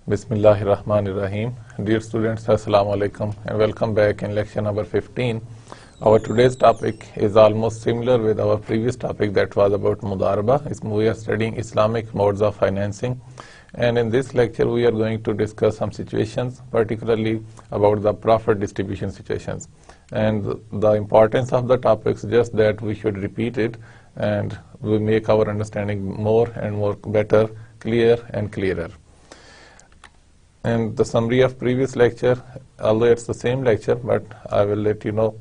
Bismillahirrahmanirrahim. Dear students, Assalamu alaikum and welcome back in lecture number 15. Our today's topic is almost similar with our previous topic that was about Mudaraba. We are studying Islamic modes of financing, and in this lecture we are going to discuss some situations, particularly about the profit distribution situations. And the importance of the topic is just that we should repeat it and we make our understanding more and more better, clear and clearer. And the summary of previous lecture, although it's the same lecture, but I will let you know.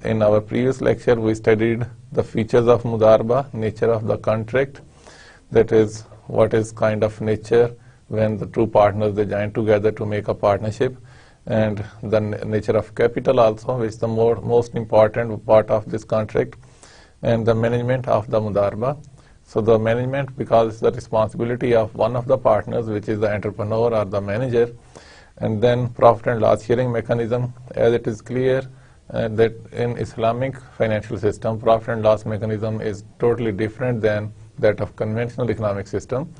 In our previous lecture, we studied the features of Mudaraba, nature of the contract, that is, what is kind of nature when the two partners they join together to make a partnership, and the nature of capital also, which is the most important part of this contract, and the management of the Mudaraba. So the management, because it's the responsibility of one of the partners, which is the entrepreneur or the manager, and then profit and loss sharing mechanism, as it is clear that in Islamic financial system, profit and loss mechanism is totally different than that of conventional economic system.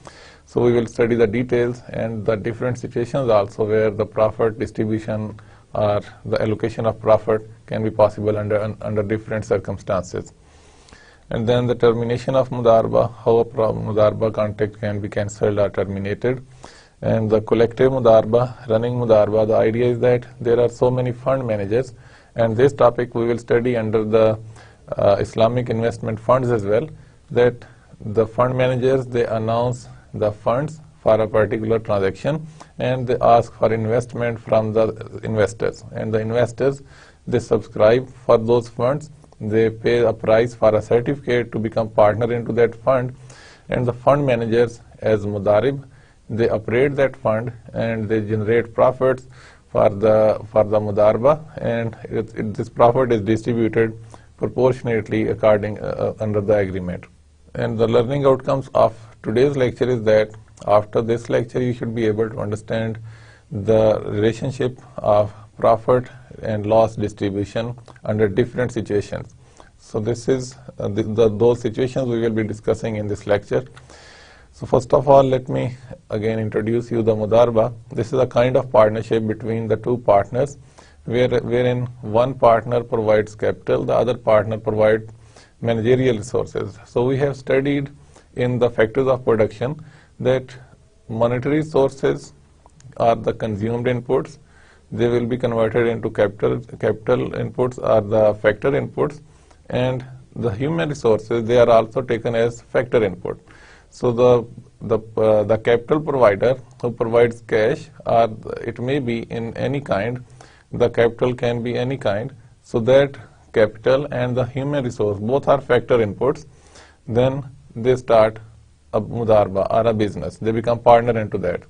So we will study the details and the different situations also where the profit distribution or the allocation of profit can be possible under different circumstances. And then the termination of Mudaraba, how a Mudaraba contract can be cancelled or terminated. And the collective Mudaraba, running Mudaraba, the idea is that there are so many fund managers, and this topic we will study under the Islamic investment funds as well, that the fund managers, they announce the funds for a particular transaction and they ask for investment from the investors. And the investors, they subscribe for those funds. They pay a price for a certificate to become partner into that fund, and the fund managers as Mudarib, they operate that fund and they generate profits for the Mudaraba, and this profit is distributed proportionately according under the agreement. And the learning outcomes of today's lecture is that after this lecture you should be able to understand the relationship of profit and loss distribution under different situations. So this is those situations we will be discussing in this lecture. So first of all, let me again introduce you the Mudaraba. This is a kind of partnership between the two partners wherein one partner provides capital, the other partner provides managerial resources. So we have studied in the factors of production that monetary sources are the consumed inputs. They will be converted into capital inputs or the factor inputs, and the human resources, they are also taken as factor input. So the capital provider who provides cash, or it may be in any kind, the capital can be any kind, so that capital and the human resource both are factor inputs. Then they start a Mudaraba or a business. They become partner into that.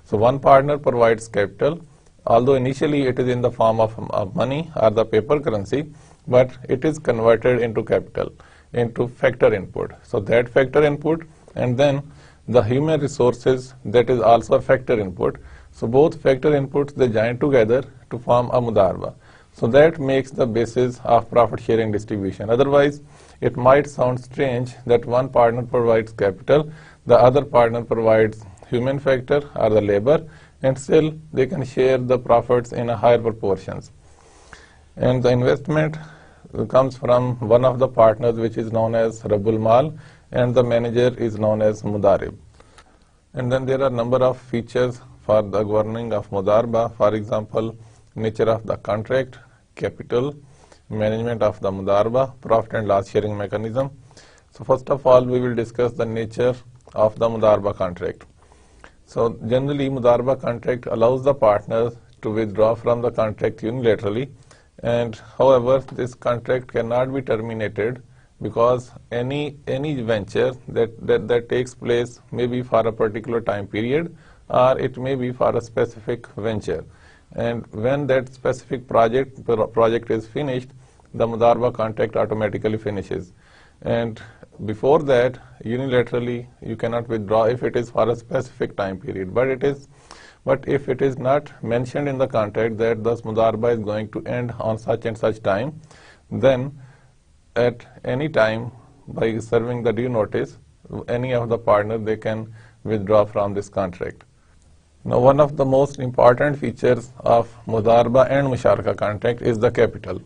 So one partner provides capital, although initially it is in the form of money or the paper currency, but it is converted into capital, into factor input. So that factor input, and then the human resources, that is also a factor input. So both factor inputs, they join together to form a Mudaraba. So that makes the basis of profit sharing distribution. Otherwise, it might sound strange that one partner provides capital, the other partner provides human factor or the labor, and still they can share the profits in a higher proportions. And the investment comes from one of the partners, which is known as Rabbul Mal, and the manager is known as Mudarib. And then there are a number of features for the governing of Mudaraba. For example, nature of the contract, capital, management of the Mudaraba, profit and loss sharing mechanism. So first of all, we will discuss the nature of the Mudaraba contract. So generally, Mudaraba contract allows the partners to withdraw from the contract unilaterally, and however, this contract cannot be terminated because any venture that takes place may be for a particular time period, or it may be for a specific venture. And when that specific project is finished, the Mudaraba contract automatically finishes. And before that, unilaterally, you cannot withdraw if it is for a specific time period. But if it is not mentioned in the contract that this Mudaraba is going to end on such and such time, then at any time, by serving the due notice, any of the partners, they can withdraw from this contract. Now, one of the most important features of Mudaraba and Musharaka contract is the capital.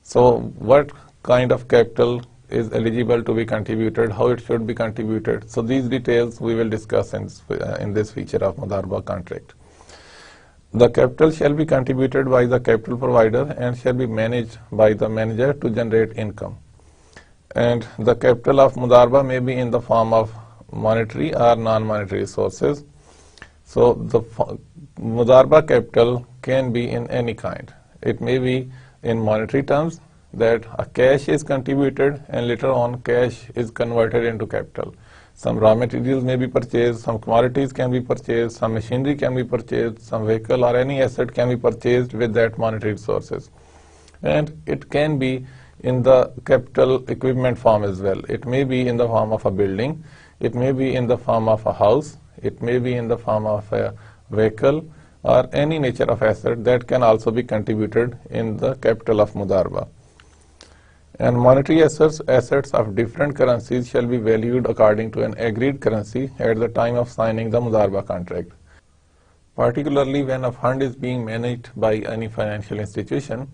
So, what kind of capital is eligible to be contributed, how it should be contributed. So, these details we will discuss in this feature of Mudaraba contract. The capital shall be contributed by the capital provider and shall be managed by the manager to generate income. And the capital of Mudaraba may be in the form of monetary or non-monetary sources. So the Mudaraba capital can be in any kind. It may be in monetary terms, that a cash is contributed and later on cash is converted into capital. Some raw materials may be purchased, some commodities can be purchased, some machinery can be purchased, some vehicle or any asset can be purchased with that monetary resources. And it can be in the capital equipment form as well. It may be in the form of a building, it may be in the form of a house, it may be in the form of a vehicle or any nature of asset that can also be contributed in the capital of Mudaraba. And monetary assets of different currencies shall be valued according to an agreed currency at the time of signing the Mudaraba contract. Particularly when a fund is being managed by any financial institution,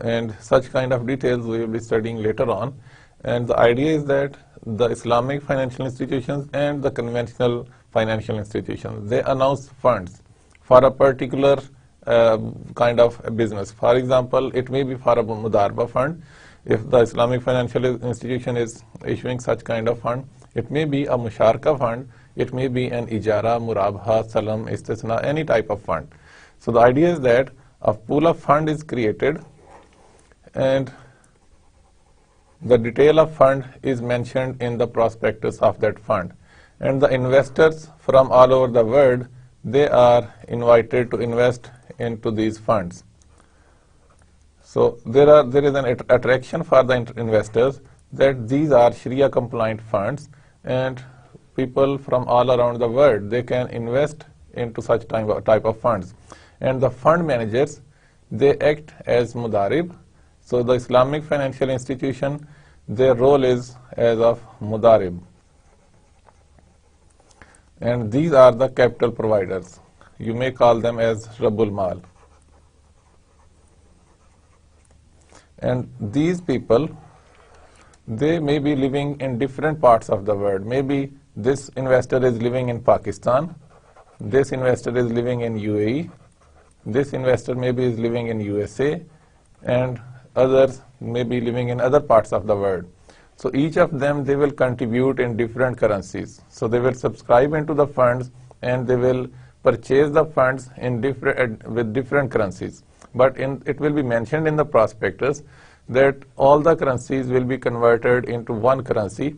and such kind of details we will be studying later on. And the idea is that the Islamic financial institutions and the conventional financial institutions, they announce funds for a particular kind of business. For example, it may be for a Mudaraba fund. If the Islamic financial institution is issuing such kind of fund, it may be a Musharaka fund, it may be an Ijara, Murabaha, Salam, Istisna, any type of fund. So the idea is that a pool of fund is created and the detail of fund is mentioned in the prospectus of that fund. And the investors from all over the world, they are invited to invest into these funds. So there is an attraction for the investors that these are Sharia compliant funds and people from all around the world, they can invest into such type of funds. And the fund managers, they act as Mudarib. So the Islamic financial institution, their role is as of Mudarib. And these are the capital providers. You may call them as Rabbul Mal. And these people, they may be living in different parts of the world. Maybe this investor is living in Pakistan, this investor is living in UAE, this investor maybe is living in USA, and others may be living in other parts of the world. So each of them, they will contribute in different currencies. So they will subscribe into the funds and they will purchase the funds in with different currencies. But it will be mentioned in the prospectus that all the currencies will be converted into one currency,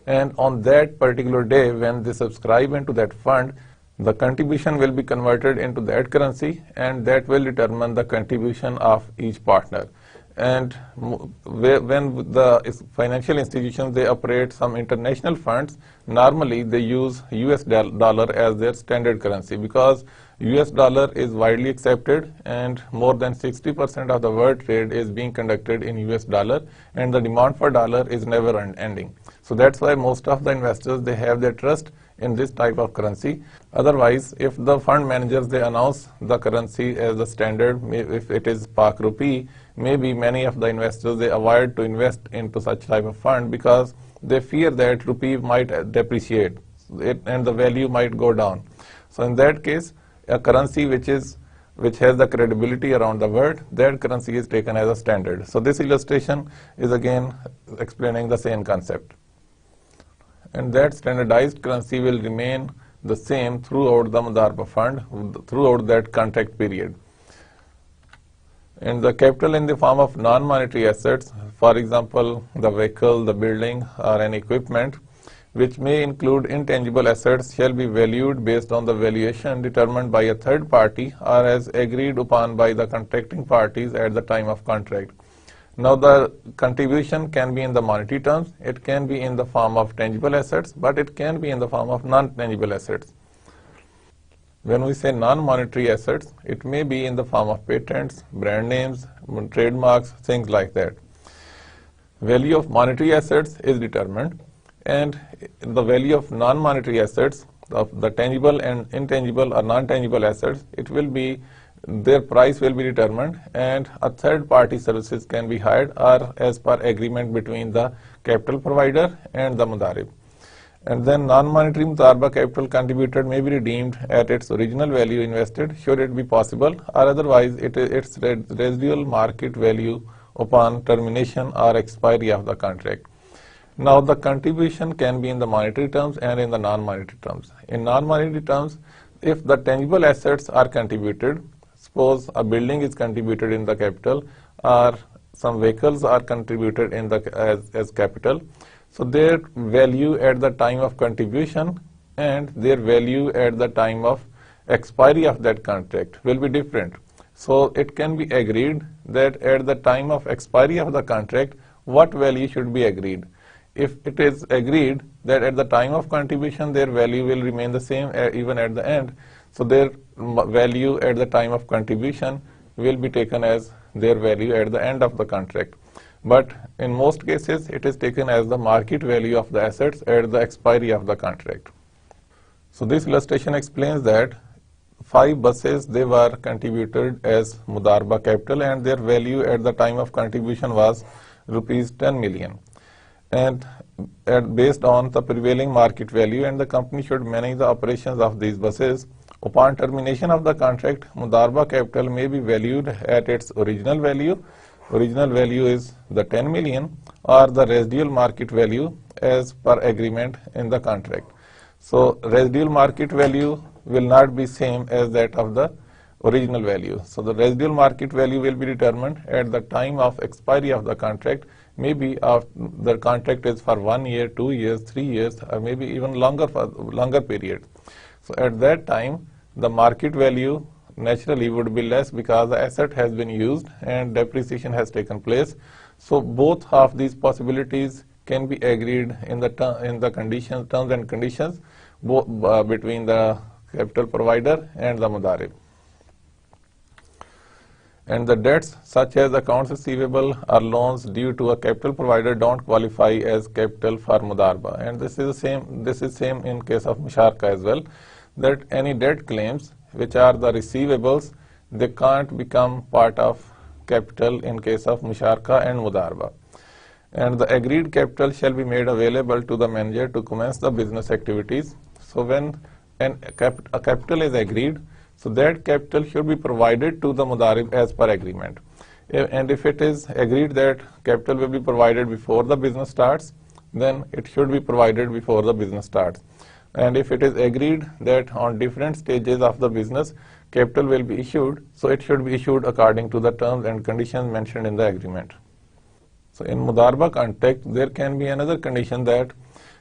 and on that particular day when they subscribe into that fund, the contribution will be converted into that currency, and that will determine the contribution of each partner. And when the financial institutions, they operate some international funds, normally they use US dollar as their standard currency because US dollar is widely accepted and more than 60% of the world trade is being conducted in US dollar, and the demand for dollar is never ending. So that's why most of the investors, they have their trust in this type of currency. Otherwise, if the fund managers, they announce the currency as the standard, if it is Pak rupee, maybe many of the investors, they avoid to invest into such type of fund because they fear that rupee might depreciate and the value might go down. So in that case, a currency which has the credibility around the world, that currency is taken as a standard. So this illustration is again explaining the same concept. And that standardized currency will remain the same throughout the Mudaraba fund, throughout that contract period. And the capital in the form of non-monetary assets, for example, the vehicle, the building, or any equipment, which may include intangible assets, shall be valued based on the valuation determined by a third party or as agreed upon by the contracting parties at the time of contract. Now the contribution can be in the monetary terms, it can be in the form of tangible assets, but it can be in the form of non-tangible assets. When we say non-monetary assets, it may be in the form of patents, brand names, trademarks, things like that. Value of monetary assets is determined, and the value of non-monetary assets, the tangible and intangible or non-tangible assets, it will be, their price will be determined, and a third party services can be hired or as per agreement between the capital provider and the Mudarib. And then non-monetary Mudaraba capital contributed may be redeemed at its original value invested should it be possible, or otherwise its residual market value upon termination or expiry of the contract. Now the contribution can be in the monetary terms and in the non-monetary terms. In non-monetary terms, if the tangible assets are contributed, suppose a building is contributed in the capital or some vehicles are contributed in the as capital, so their value at the time of contribution and their value at the time of expiry of that contract will be different. So it can be agreed that at the time of expiry of the contract, what value should be agreed. If it is agreed that at the time of contribution their value will remain the same even at the end, so their value at the time of contribution will be taken as their value at the end of the contract. But in most cases it is taken as the market value of the assets at the expiry of the contract. So this illustration explains that 5 buses, they were contributed as Mudaraba capital and their value at the time of contribution was rupees 10 million. And based on the prevailing market value, and the company should manage the operations of these buses. Upon termination of the contract, Mudaraba capital may be valued at its original value. Original value is the 10 million or the residual market value as per agreement in the contract. So residual market value will not be same as that of the original value. So the residual market value will be determined at the time of expiry of the contract. Maybe the contract is for 1 year, 2 years, 3 years, or maybe even longer period. So at that time, the market value naturally would be less because the asset has been used and depreciation has taken place. So both of these possibilities can be agreed in the terms and conditions between the capital provider and the Mudarib. And the debts such as accounts receivable or loans due to a capital provider don't qualify as capital for Mudaraba. And this is same in case of Musharaka as well, that any debt claims which are the receivables, they can't become part of capital in case of Musharaka and Mudaraba. And the agreed capital shall be made available to the manager to commence the business activities. So when a capital is agreed, so that capital should be provided to the Mudarib as per agreement. And if it is agreed that capital will be provided before the business starts, then it should be provided before the business starts. And if it is agreed that on different stages of the business, capital will be issued, so it should be issued according to the terms and conditions mentioned in the agreement. So in Mudaraba context, there can be another condition that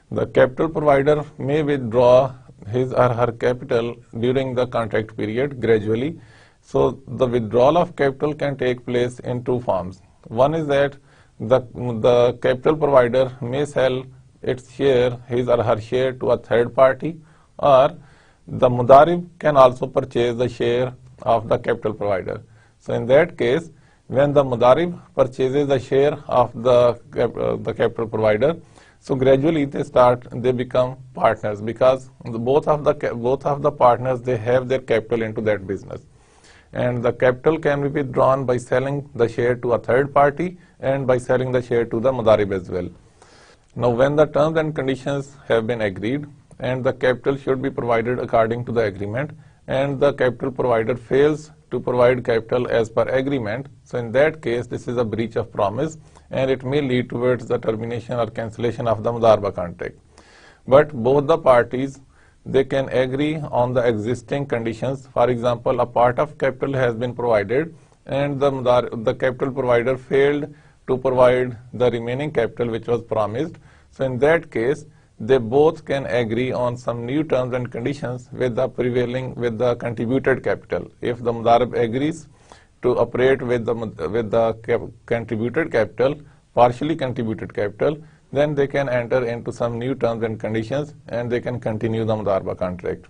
the capital provider may withdraw his or her capital during the contract period gradually. So the withdrawal of capital can take place in 2 forms. One is that the capital provider may sell its share, his or her share, to a third party, or the Mudarib can also purchase the share of the capital provider. So in that case, when the Mudarib purchases the share of the capital provider, so gradually they become partners because both of the partners, they have their capital into that business. And the capital can be withdrawn by selling the share to a third party and by selling the share to the Mudarib as well. Now when the terms and conditions have been agreed and the capital should be provided according to the agreement, and the capital provider fails to provide capital as per agreement, so in that case this is a breach of promise and it may lead towards the termination or cancellation of the Mudaraba contract. But both the parties, they can agree on the existing conditions. For example, a part of capital has been provided and the capital provider failed to provide the remaining capital which was promised. So in that case, they both can agree on some new terms and conditions with the contributed capital. If the Mudarib agrees to operate with the contributed capital, partially contributed capital, then they can enter into some new terms and conditions and they can continue the Mudaraba contract.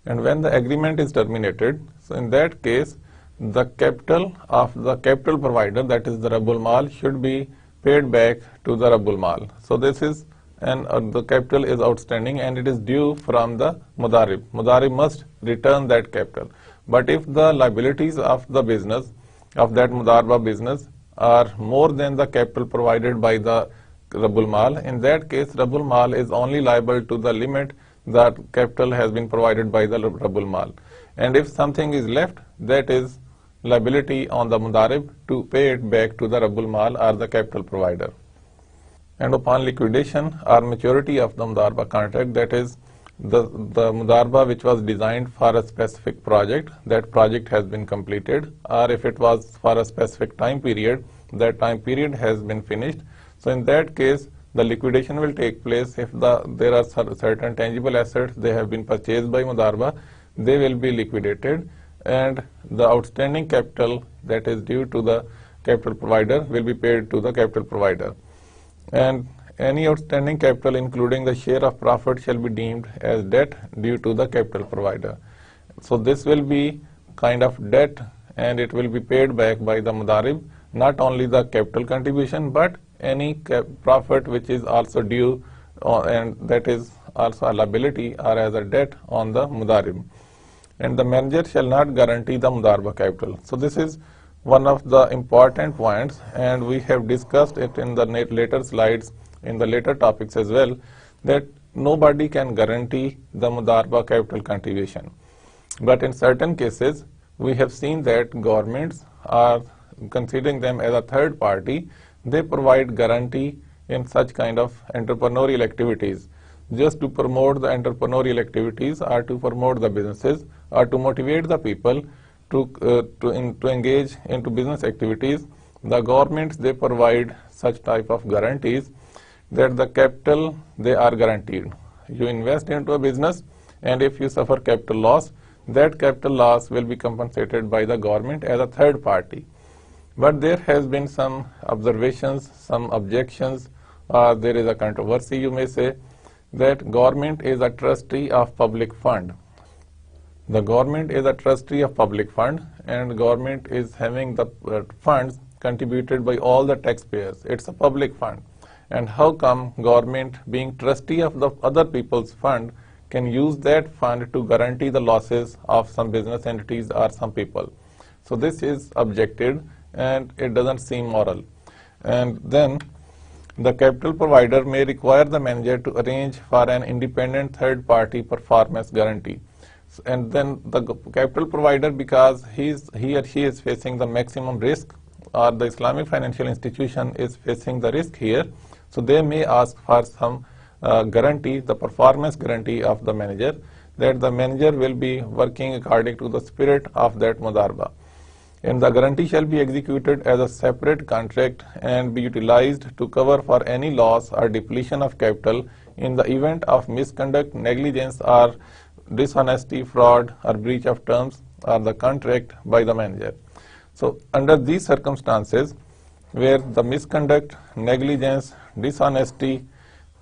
And when the agreement is terminated, so in that case, the capital of the capital provider, that is the Rabbul Mal, should be paid back to the Rabbul Mal. So this is and the capital is outstanding and it is due from the Mudarib. Mudarib must return that capital. But if the liabilities of the business, of that Mudaraba business, are more than the capital provided by the Rabbul Mal, in that case Rabbul Mal is only liable to the limit that capital has been provided by the Rabbul Mal. And if something is left, that is liability on the Mudarib to pay it back to the Rabbul Mal or the capital provider. And upon liquidation or maturity of the Mudaraba contract, that is the Mudaraba which was designed for a specific project, that project has been completed, or if it was for a specific time period, that time period has been finished. So in that case, the liquidation will take place if there are certain tangible assets they have been purchased by Mudaraba, they will be liquidated, and the outstanding capital that is due to the capital provider will be paid to the capital provider. And any outstanding capital, including the share of profit, shall be deemed as debt due to the capital provider. So this will be kind of debt and it will be paid back by the Mudarib, not only the capital contribution but any profit which is also due and that is also a liability or as a debt on the Mudarib. And the manager shall not guarantee the Mudaraba capital. So this is one of the important points, and we have discussed it in the later slides, in the later topics as well, that nobody can guarantee the Mudaraba capital contribution. But in certain cases, we have seen that governments are considering them as a third party. They provide guarantee in such kind of entrepreneurial activities, just to promote the entrepreneurial activities or to promote the businesses or to motivate the people to engage into business activities. The governments, they provide such type of guarantees that the capital, they are guaranteed. You invest into a business and if you suffer capital loss, that capital loss will be compensated by the government as a third party. But there has been some observations, some objections, or there is a controversy, you may say, that government is a trustee of public fund. The government is a trustee of public fund and government is having the funds contributed by all the taxpayers. It's a public fund. And how come government, being trustee of the other people's fund, can use that fund to guarantee the losses of some business entities or some people? So this is objected and it doesn't seem moral. And then the capital provider may require the manager to arrange for an independent third party performance guarantee. And then the capital provider, because he or she is facing the maximum risk, or the Islamic financial institution is facing the risk here, so they may ask for some guarantee, the performance guarantee of the manager, that the manager will be working according to the spirit of that Mudaraba. And the guarantee shall be executed as a separate contract and be utilized to cover for any loss or depletion of capital in the event of misconduct, negligence, or dishonesty, fraud, or breach of terms or the contract by the manager. So under these circumstances, where the misconduct, negligence, dishonesty,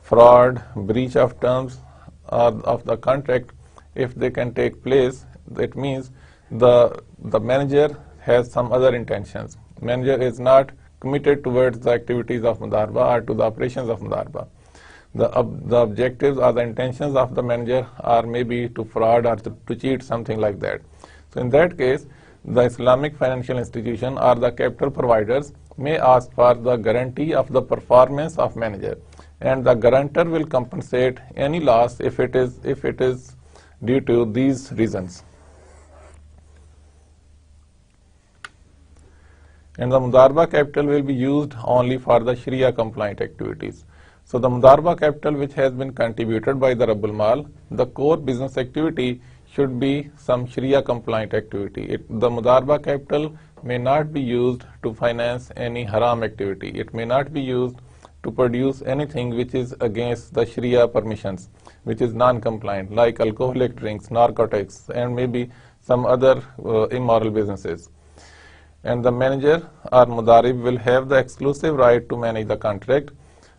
fraud, breach of terms of the contract, if they can take place, that means the manager has some other intentions. Manager is not committed towards the activities of Mudaraba or to the operations of Mudaraba. The objectives or the intentions of the manager are maybe to fraud or to cheat, something like that. So in that case, the Islamic financial institution or the capital providers may ask for the guarantee of the performance of manager, and the guarantor will compensate any loss if it is due to these reasons. And the Mudaraba capital will be used only for the Sharia compliant activities. So the Mudaraba capital which has been contributed by the Rabbul Mal, the core business activity should be some Sharia compliant activity. The Mudaraba capital may not be used to finance any haram activity. It may not be used to produce anything which is against the Sharia permissions, which is non-compliant, like alcoholic drinks, narcotics, and maybe some other immoral businesses. And the manager or Mudarib will have the exclusive right to manage the contract.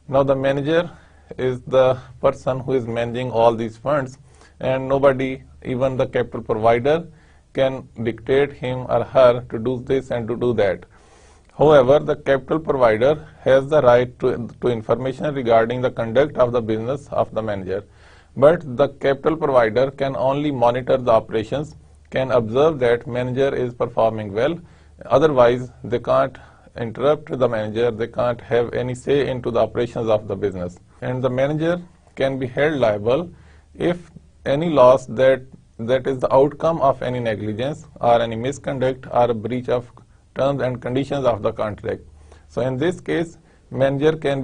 Now the manager is the person who is managing all these funds, and nobody, even the capital provider, can dictate him or her to do this and to do that. However, the capital provider has the right to information regarding the conduct of the business of the manager. But the capital provider can only monitor the operations, can observe that manager is performing well. Otherwise, they can't interrupt the manager, they can't have any say into the operations of the business. And the manager can be held liable if any loss that is the outcome of any negligence or any misconduct or a breach of terms and conditions of the contract. So in this case, manager can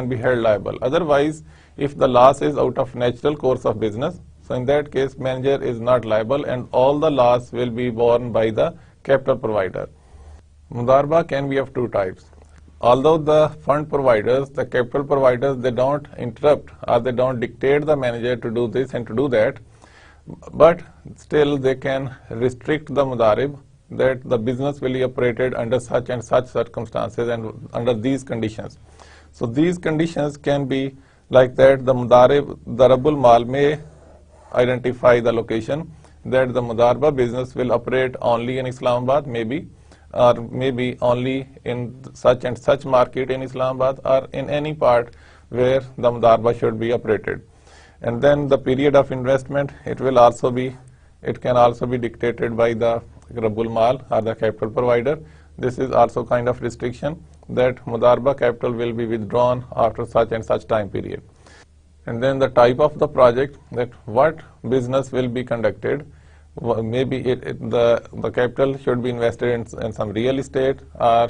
be held liable. Otherwise, if the loss is out of natural course of business, so in that case, manager is not liable and all the loss will be borne by the capital provider. Mudaraba can be of two types. Although the fund providers, the capital providers, they don't interrupt or they don't dictate the manager to do this and to do that, but still they can restrict the mudarib that the business will be operated under such and such circumstances and under these conditions. So these conditions can be like that the mudarib, the Rabbul Mal may identify the location that the Mudarabah business will operate only in Islamabad, maybe, or maybe only in such and such market in Islamabad or in any part where the Mudarabah should be operated. And then the period of investment, it can also be dictated by the Rabbul Mal or the capital provider. This is also kind of restriction that Mudarabah capital will be withdrawn after such and such time period. And then the type of the project, that what business will be conducted. Maybe the capital should be invested in some real estate, or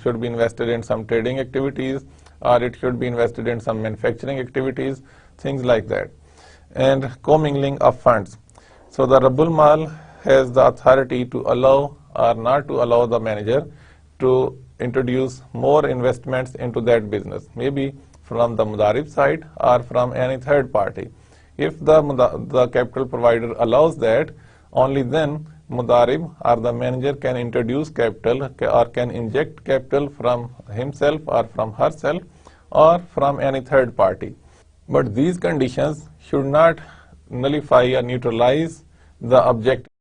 should be invested in some trading activities, or it should be invested in some manufacturing activities, things like that. And commingling of funds. So the Rabbul Mal has the authority to allow or not to allow the manager to introduce more investments into that business, maybe from the Mudarib side or from any third party. If the capital provider allows that, only then Mudarib or the manager can introduce capital or can inject capital from himself or from herself or from any third party. But these conditions should not nullify or neutralize the objective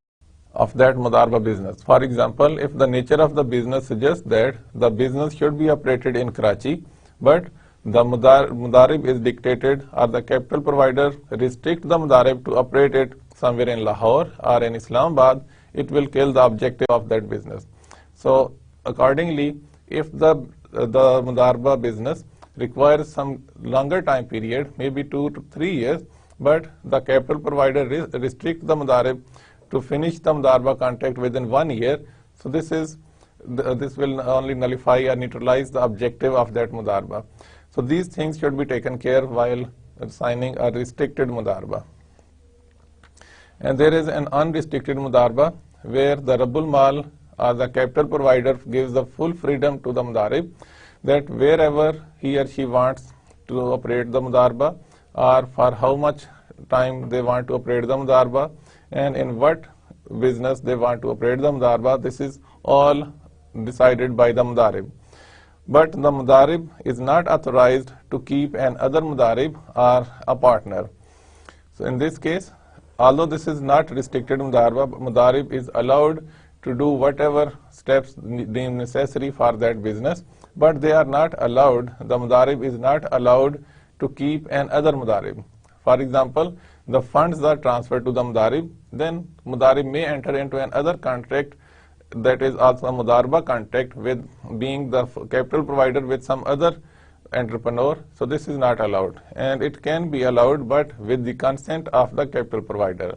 of that Mudarabah business. For example, if the nature of the business suggests that the business should be operated in Karachi, but the Mudarib is dictated or the capital provider restrict the Mudarib to operate it somewhere in Lahore or in Islamabad, it will kill the objective of that business. So accordingly, if the Mudarabah business requires some longer time period, maybe 2 to 3 years, but the capital provider restrict the Mudarib to finish the Mudarabah contract within 1 year, so this will only nullify or neutralize the objective of that Mudarabah. So these things should be taken care while signing a restricted Mudarabah. And there is an unrestricted Mudarabah where the Rabbul Mal or the capital provider gives the full freedom to the Mudarib that wherever he or she wants to operate the Mudarabah or for how much time they want to operate the Mudarabah and in what business they want to operate the Mudarabah, this is all decided by the Mudarib. But the Mudarib is not authorized to keep an other Mudarib or a partner. So in this case, although this is not restricted Mudarabah, Mudarib is allowed to do whatever steps deemed necessary for that business, but they are not allowed, the Mudarib is not allowed to keep an other Mudarib. For example, the funds are transferred to the Mudarib, then Mudarib may enter into another contract that is also a Mudarabah contract with being the capital provider with some other entrepreneur. So this is not allowed, and it can be allowed but with the consent of the capital provider.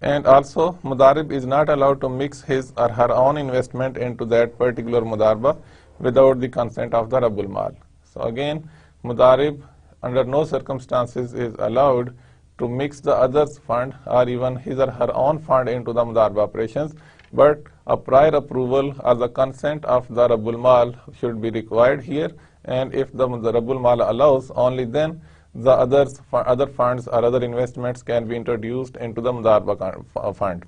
And also Mudarib is not allowed to mix his or her own investment into that particular Mudarabah without the consent of the Rabbul Mal. So again, Mudarib under no circumstances is allowed to mix the other's fund or even his or her own fund into the Mudarabah operations, but a prior approval or the consent of the Rabbul Mal should be required here, and if the Rabbul Mal allows, only then the other funds or other investments can be introduced into the Mudarabah fund.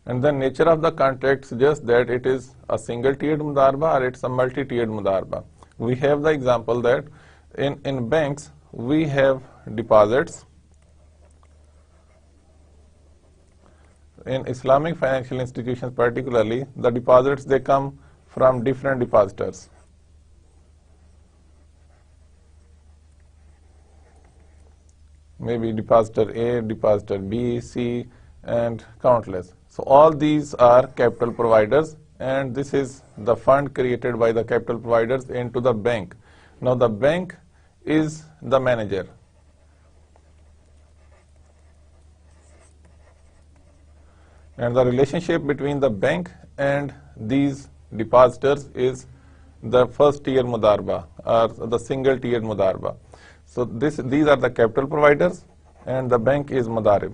And the nature of the contract suggests that it is a single-tiered Mudarabah or it's a multi-tiered Mudarabah. We have the example that in banks we have deposits. In Islamic financial institutions particularly, the deposits, they come from different depositors. Maybe depositor A, depositor B, C, and countless. So all these are capital providers, and this is the fund created by the capital providers into the bank. Now the bank is the manager. And the relationship between the bank and these depositors is the first tier Mudaraba, or the single tier Mudaraba. So these are the capital providers, and the bank is Mudarib.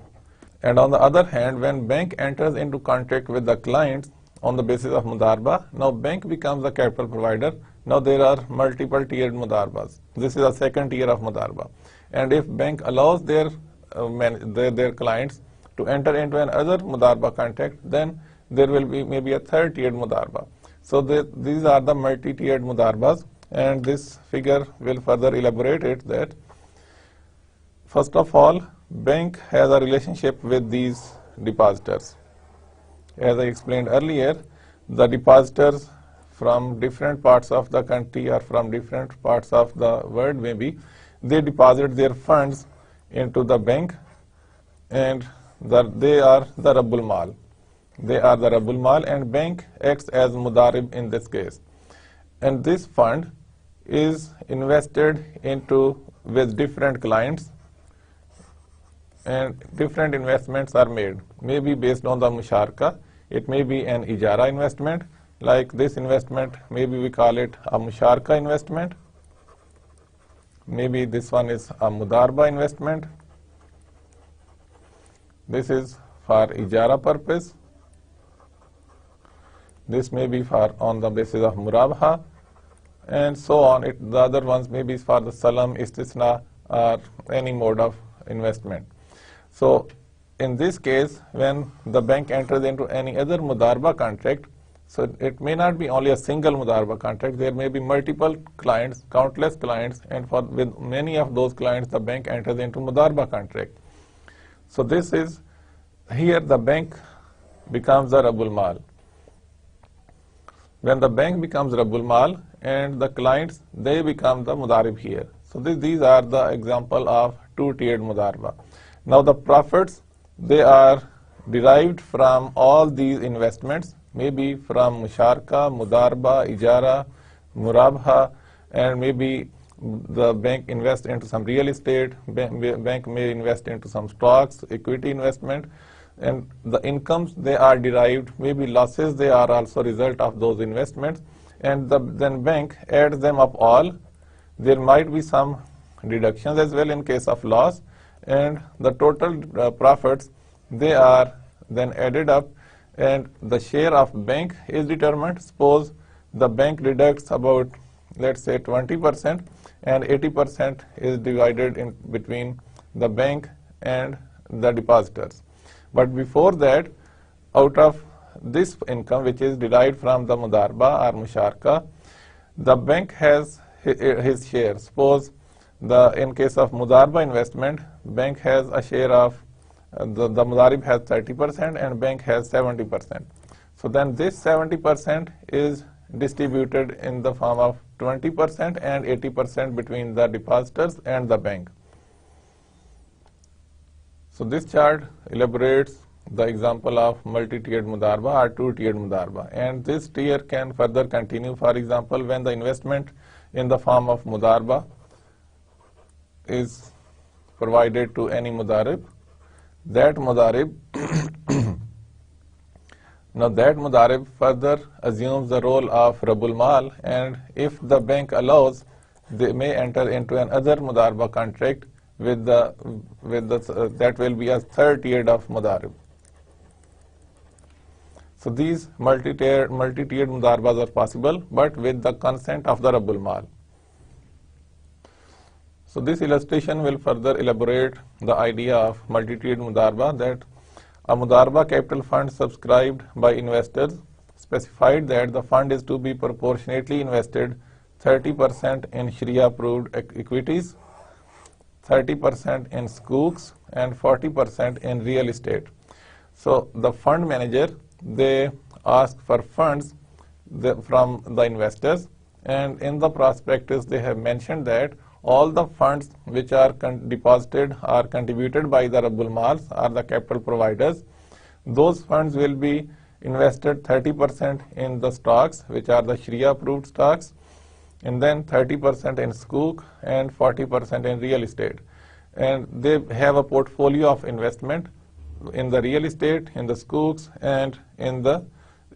And on the other hand, when bank enters into contract with the clients on the basis of Mudaraba, now bank becomes the capital provider. Now there are multiple tiered Mudarabas. This is a second tier of Mudaraba. And if bank allows their clients to enter into another Mudaraba contract, then there will be maybe a third tiered Mudaraba. So these are the multi-tiered Mudarabas, and this figure will further elaborate it that first of all, bank has a relationship with these depositors. As I explained earlier, the depositors from different parts of the country or from different parts of the world maybe, they deposit their funds into the bank, and they are the Rabbul Mal. They are the Rabbul Mal, and bank acts as Mudarib in this case. And this fund is invested into with different clients, and different investments are made. Maybe based on the Musharka, it may be an Ijara investment. Like this investment, maybe we call it a Musharka investment. Maybe this one is a Mudaraba investment. This is for Ijara purpose. This may be for on the basis of Murabaha, and so on. The other ones may be for the Salam, Istisna, or any mode of investment. So in this case, when the bank enters into any other Mudaraba contract, so it may not be only a single Mudaraba contract, there may be multiple clients, countless clients, and with many of those clients, the bank enters into Mudaraba contract. So this is, here the bank becomes the Rabbul Mal. When the bank becomes Rabbul Mal and the clients, they become the Mudarib here. So these are the example of two-tiered Mudaraba. Now the profits, they are derived from all these investments, maybe from Musharka, Mudaraba, Ijara, Murabaha, and maybe the bank invests into some real estate, bank may invest into some stocks, equity investment, and the incomes, they are derived, maybe losses, they are also result of those investments, and then bank adds them up all. There might be some deductions as well in case of loss, and the total profits, they are then added up, and the share of bank is determined. Suppose the bank deducts about, let's say, 20%, and 80% is divided in between the bank and the depositors. But before that, out of this income which is derived from the Mudaraba or Musharka, the bank has his share. Suppose in case of Mudaraba investment, bank has a share of, the Mudarib has 30% and bank has 70%. So then this 70% is distributed in the form of 20% and 80% between the depositors and the bank. So this chart elaborates the example of multi-tiered Mudaraba or two-tiered Mudaraba, and this tier can further continue. For example, when the investment in the form of Mudaraba is provided to any Mudarib, that Mudarib now that Mudarib further assumes the role of Rabbul Mal, and if the bank allows, they may enter into another Mudaraba contract with the that will be a third tier of Mudarib. So these multi-tiered Mudarabas are possible, but with the consent of the Rabbul Mal. So this illustration will further elaborate the idea of multi-tiered Mudaraba, that a Mudaraba capital fund subscribed by investors specified that the fund is to be proportionately invested 30% in Sharia-approved equities, 30% in skooks, and 40% in real estate. So the fund manager, they ask for funds from the investors. And in the prospectus they have mentioned that all the funds which are deposited or contributed by the Rabbul Mals or the capital providers, those funds will be invested 30% in the stocks which are the Sharia approved stocks, and then 30% in Sukuk and 40% in real estate. And they have a portfolio of investment in the real estate, in the Sukuks, and in the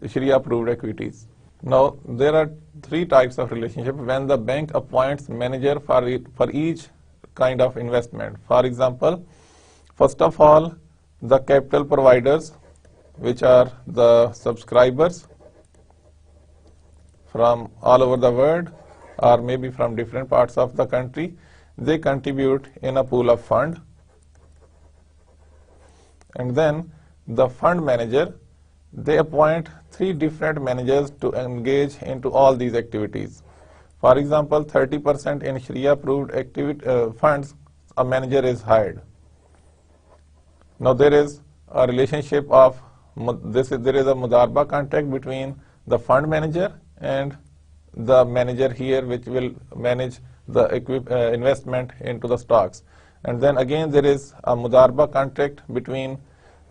Sharia approved equities. Now there are three types of relationship when the bank appoints manager for each kind of investment. For example, first of all, the capital providers, which are the subscribers from all over the world or maybe from different parts of the country, they contribute in a pool of fund. And then the fund manager, they appoint 3 different managers to engage into all these activities. For example, 30% in Sharia approved funds, a manager is hired. Now there is a relationship of there is a Mudarabah contract between the fund manager and the manager here, which will manage the investment into the stocks. And then again there is a Mudarabah contract between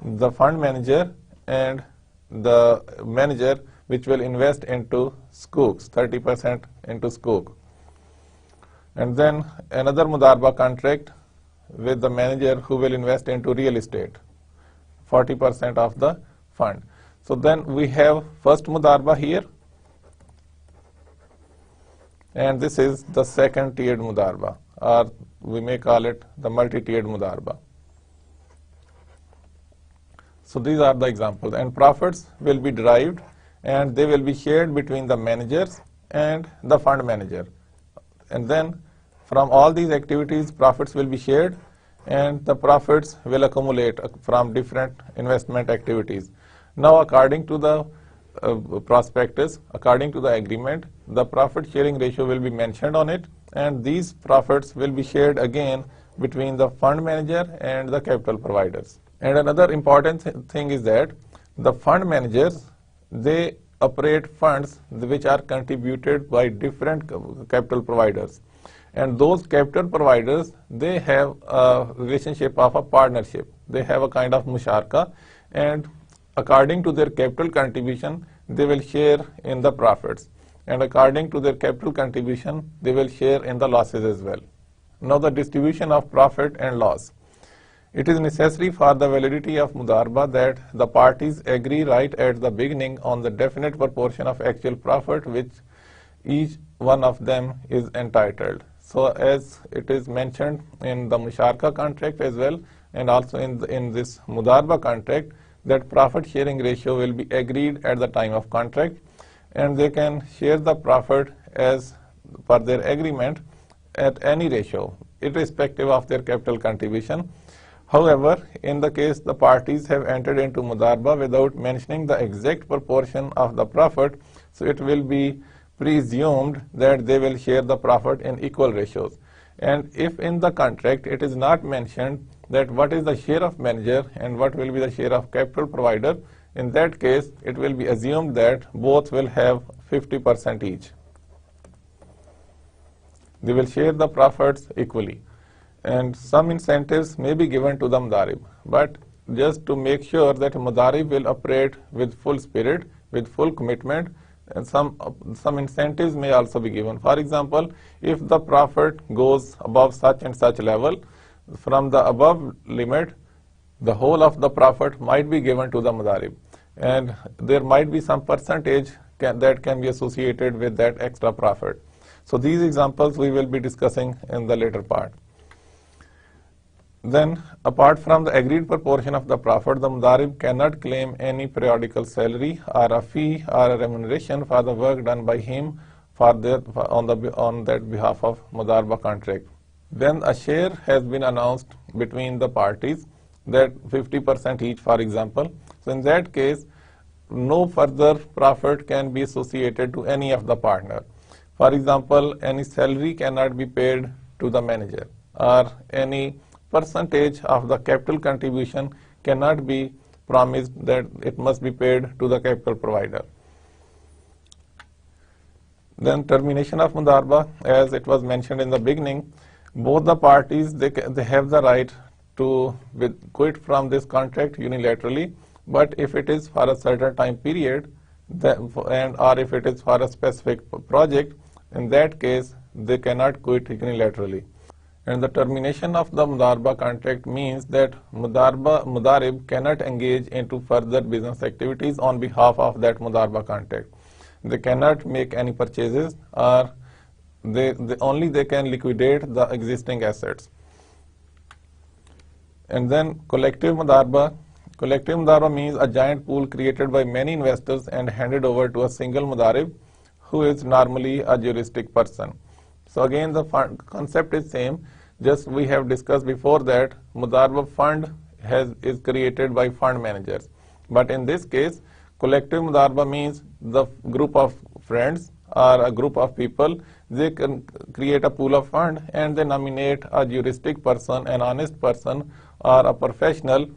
the fund manager and the manager, which will invest into Sukuks, 30% into Sukuk. And then another Mudarabah contract with the manager who will invest into real estate, 40% of the fund. So then we have first Mudarabah here, and this is the second tiered Mudarabah, or we may call it the multi-tiered Mudarabah. So these are the examples, and profits will be derived and they will be shared between the managers and the fund manager. And then from all these activities, profits will be shared, and the profits will accumulate from different investment activities. Now according to the prospectus, according to the agreement, the profit sharing ratio will be mentioned on it, and these profits will be shared again between the fund manager and the capital providers. And another important thing is that the fund managers, they operate funds which are contributed by different capital providers. And those capital providers, they have a relationship of a partnership. They have a kind of musharaka, and according to their capital contribution, they will share in the profits. And according to their capital contribution, they will share in the losses as well. Now the distribution of profit and loss. It is necessary for the validity of Mudarabah that the parties agree right at the beginning on the definite proportion of actual profit which each one of them is entitled. So as it is mentioned in the Musharaka contract as well, and also in this Mudarabah contract, that profit sharing ratio will be agreed at the time of contract, and they can share the profit as per their agreement at any ratio, irrespective of their capital contribution. However, in the case the parties have entered into Mudarabah without mentioning the exact proportion of the profit, so it will be presumed that they will share the profit in equal ratios. And if in the contract it is not mentioned that what is the share of manager and what will be the share of capital provider, in that case it will be assumed that both will have 50% each. They will share the profits equally. And some incentives may be given to the Mudarib, but just to make sure that Mudarib will operate with full spirit, with full commitment, and some incentives may also be given. For example, if the profit goes above such and such level, from the above limit, the whole of the profit might be given to the Mudarib, and there might be some percentage that can be associated with that extra profit. So these examples we will be discussing in the later part. Then, apart from the agreed proportion of the profit, the Mudarib cannot claim any periodical salary or a fee or a remuneration for the work done by him on that behalf of Mudarabah contract. Then a share has been announced between the parties, that 50% each, for example. So in that case, no further profit can be associated to any of the partner. For example, any salary cannot be paid to the manager, or any percentage of the capital contribution cannot be promised that it must be paid to the capital provider. Then termination of Mudaraba, as it was mentioned in the beginning, both the parties, they have the right to quit from this contract unilaterally, but if it is for a certain time period, or if it is for a specific project, in that case, they cannot quit unilaterally. And the termination of the Mudaraba contract means that Mudarib cannot engage into further business activities on behalf of that Mudaraba contract. They cannot make any purchases, or they can liquidate the existing assets. And then collective Mudaraba. Collective Mudaraba means a giant pool created by many investors and handed over to a single Mudarib, who is normally a juristic person. So again, the concept is same. Just we have discussed before that Mudaraba fund is created by fund managers. But in this case, collective Mudaraba means the group of friends or a group of people, they can create a pool of fund and they nominate a juristic person, an honest person, or a professional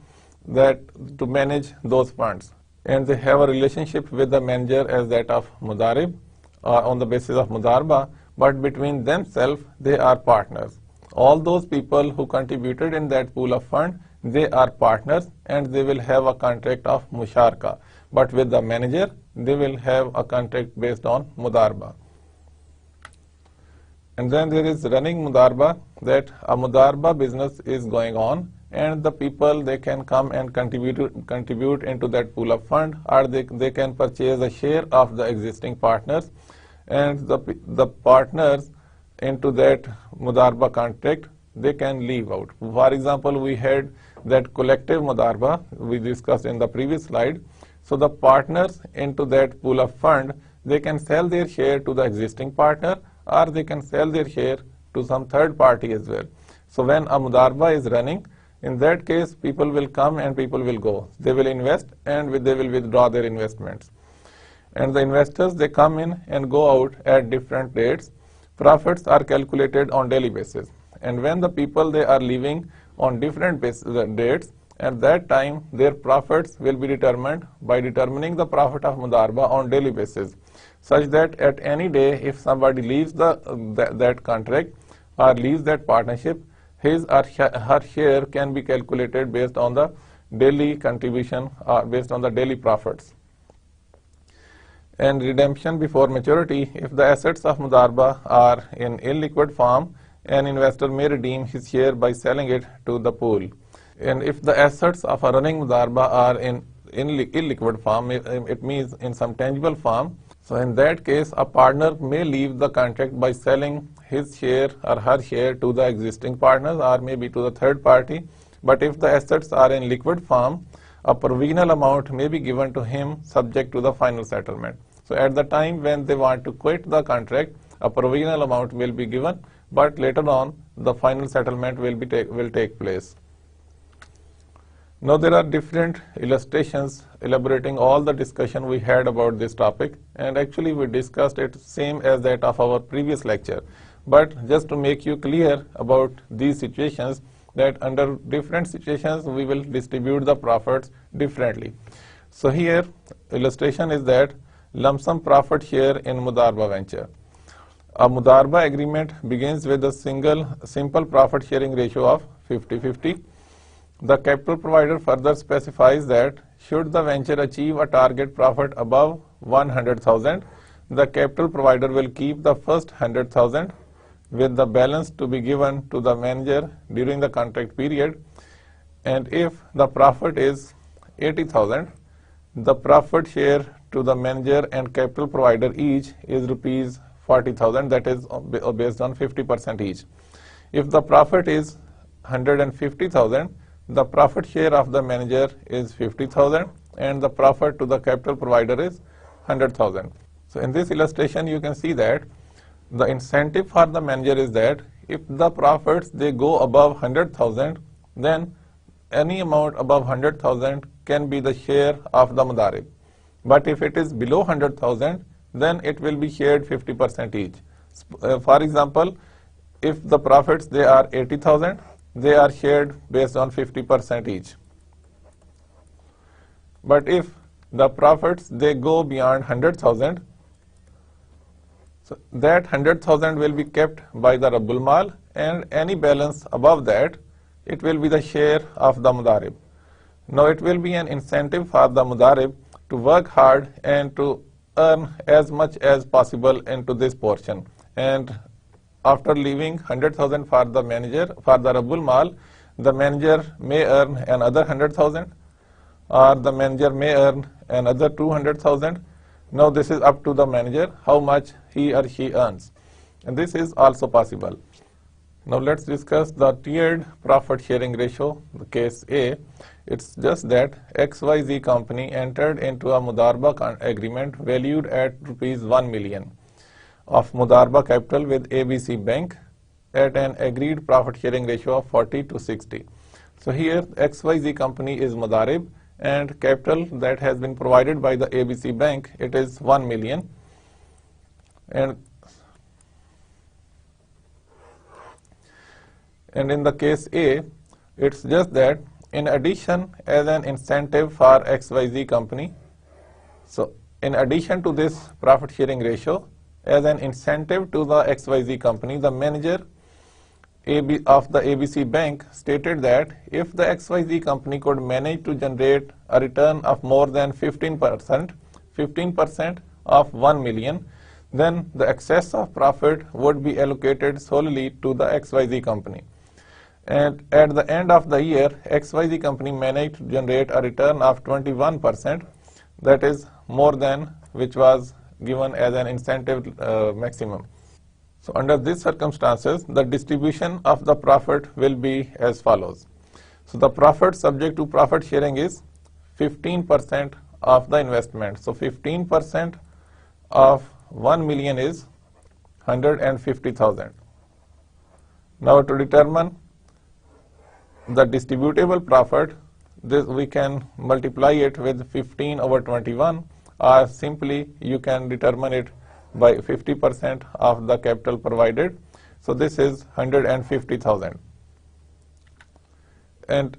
to manage those funds. And they have a relationship with the manager as that of Mudarib on the basis of Mudaraba, but between themselves they are partners. All those people who contributed in that pool of fund, they are partners and they will have a contract of Musharka. But with the manager, they will have a contract based on Mudaraba. And then there is running Mudaraba, that a Mudaraba business is going on and the people, they can come and contribute into that pool of fund, or they can purchase a share of the existing partners, and the partners into that Mudaraba contract, they can leave out. For example, we had that collective Mudaraba we discussed in the previous slide. So the partners into that pool of fund, they can sell their share to the existing partner, or they can sell their share to some third party as well. So when a Mudaraba is running, in that case, people will come and people will go. They will invest and they will withdraw their investments. And the investors, they come in and go out at different dates. Profits are calculated on daily basis. And when the people, they are leaving on different dates, at that time their profits will be determined by determining the profit of Mudaraba on daily basis, such that at any day if somebody leaves that contract or leaves that partnership, his or her share can be calculated based on the daily contribution or based on the daily profits. And redemption before maturity, if the assets of Mudaraba are in illiquid form, an investor may redeem his share by selling it to the pool. And if the assets of a running Mudaraba are in illiquid form, it means in some tangible form, so in that case a partner may leave the contract by selling his share or her share to the existing partners or maybe to the third party. But if the assets are in liquid form, a provisional amount may be given to him subject to the final settlement. So at the time when they want to quit the contract, a provisional amount will be given, but later on the final settlement will take place. Now there are different illustrations elaborating all the discussion we had about this topic, and actually we discussed it same as that of our previous lecture. But just to make you clear about these situations, that under different situations we will distribute the profits differently. So here illustration is that lump sum profit share in Mudaraba venture. A Mudaraba agreement begins with a simple profit sharing ratio of 50-50. The capital provider further specifies that should the venture achieve a target profit above 100,000, the capital provider will keep the first 100,000 with the balance to be given to the manager during the contract period. And if the profit is 80,000, the profit share to the manager and capital provider each is rupees 40,000, that is based on 50% each. If the profit is 150,000, the profit share of the manager is 50,000 and the profit to the capital provider is 100,000. So in this illustration you can see that the incentive for the manager is that if the profits they go above 100,000, then any amount above 100,000 can be the share of the Mudarib. But if it is below 100,000, then it will be shared 50% each. For example, if the profits they are 80,000, they are shared based on 50% each. But if the profits they go beyond 100,000, So that 100,000 will be kept by the Rabbul Mal, and any balance above that, it will be the share of the Mudarib. Now it will be an incentive for the Mudarib to work hard and to earn as much as possible into this portion. And after leaving 100,000 for the manager, for the Rabbul Mal, the manager may earn another 100,000, or the manager may earn another 200,000. Now this is up to the manager how much he or she earns, and this is also possible. Now let's discuss the tiered profit sharing ratio, the case A. It's just that XYZ company entered into a Mudarabah agreement valued at rupees 1 million of Mudarabah capital with ABC Bank at an agreed profit sharing ratio of 40:60. So here XYZ company is Mudarib, and capital that has been provided by the ABC Bank, it is 1 million. And in the case A, it's just that in addition as an incentive for XYZ company, so in addition to this profit sharing ratio, as an incentive to the XYZ company, the manager of the ABC Bank stated that if the XYZ company could manage to generate a return of more than 15% of 1 million, then the excess of profit would be allocated solely to the XYZ company. And at the end of the year, XYZ company managed to generate a return of 21%, that is more than which was given as an incentive maximum. So under these circumstances, the distribution of the profit will be as follows. So the profit subject to profit sharing is 15% of the investment. So 15% of 1 million is 150,000. Now to determine the distributable profit, this we can multiply it with 15/21, or simply you can determine it by 50% of the capital provided. So this is 150,000. And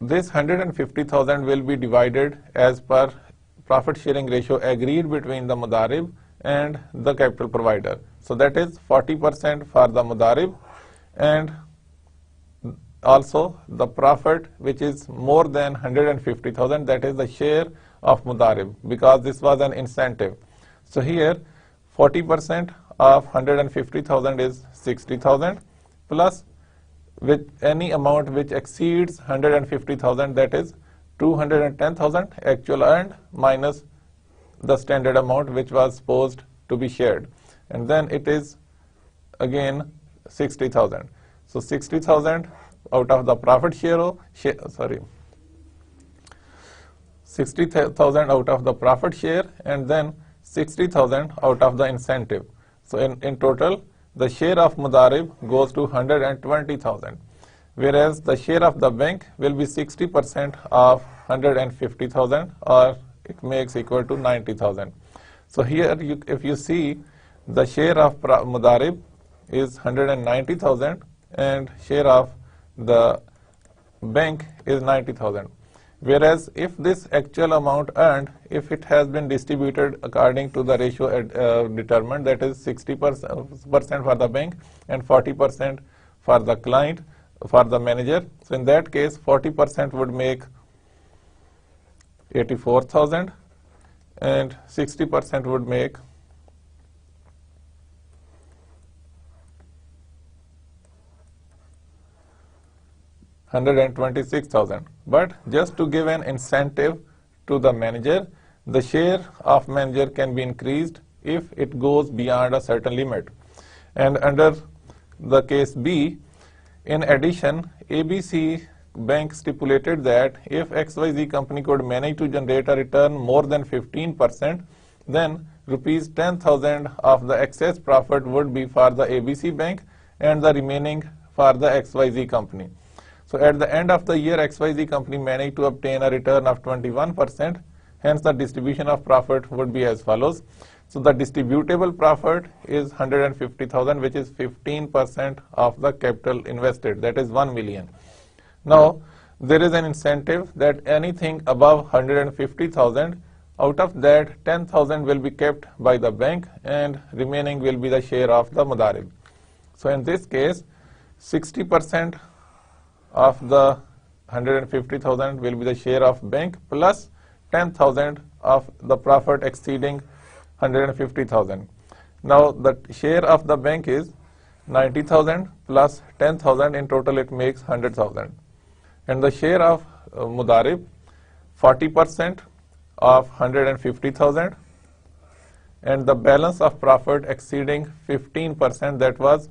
this 150,000 will be divided as per profit sharing ratio agreed between the Mudarib and the capital provider. So that is 40% for the Mudarib, and also the profit which is more than 150,000, that is the share of Mudarib, because this was an incentive. So here 40% of 150,000 is 60,000, plus with any amount which exceeds 150,000, that is 210,000 actual earned minus the standard amount which was supposed to be shared, and then it is again 60,000. So 60,000 out of the profit share, 60,000 out of the profit share, and then 60,000 out of the incentive. So in total, the share of Mudarib goes to 120,000, whereas the share of the bank will be 60% of 150,000, or it makes equal to 90,000. So here, if you see, the share of Mudarib is 190,000, and share of the bank is 90,000. Whereas if this actual amount earned, if it has been distributed according to the ratio determined, that is 60% for the bank and 40% for the client, for the manager. So in that case, 40% would make 84,000, and 60% would make 126,000. But just to give an incentive to the manager, the share of manager can be increased if it goes beyond a certain limit. And under the case B, in addition, ABC Bank stipulated that if XYZ company could manage to generate a return more than 15%, then rupees 10,000 of the excess profit would be for the ABC Bank and the remaining for the XYZ company. So at the end of the year, XYZ company managed to obtain a return of 21%, hence the distribution of profit would be as follows. So the distributable profit is 150,000, which is 15% of the capital invested, that is 1 million. Now there is an incentive that anything above 150,000 Out of that, 10,000 will be kept by the bank and remaining will be the share of the Mudarib. So in this case, 60% of the 150,000 will be the share of bank plus 10,000 of the profit exceeding 150,000. Now the share of the bank is 90,000 plus 10,000, in total it makes 100,000. And the share of Mudarib, 40% of 150,000, and the balance of profit exceeding 15% that was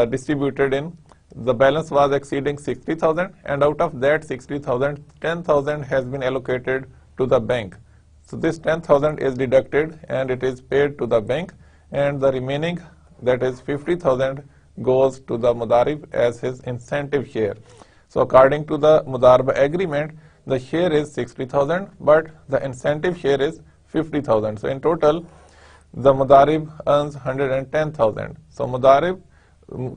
distributed in, the balance was exceeding 60,000, and out of that 60,000, 10,000 has been allocated to the bank. So this 10,000 is deducted and it is paid to the bank, and the remaining, that is 50,000, goes to the Mudarib as his incentive share. So according to the Mudarabah agreement, the share is 60,000, but the incentive share is 50,000. So in total, the Mudarib earns 110,000. So Mudarib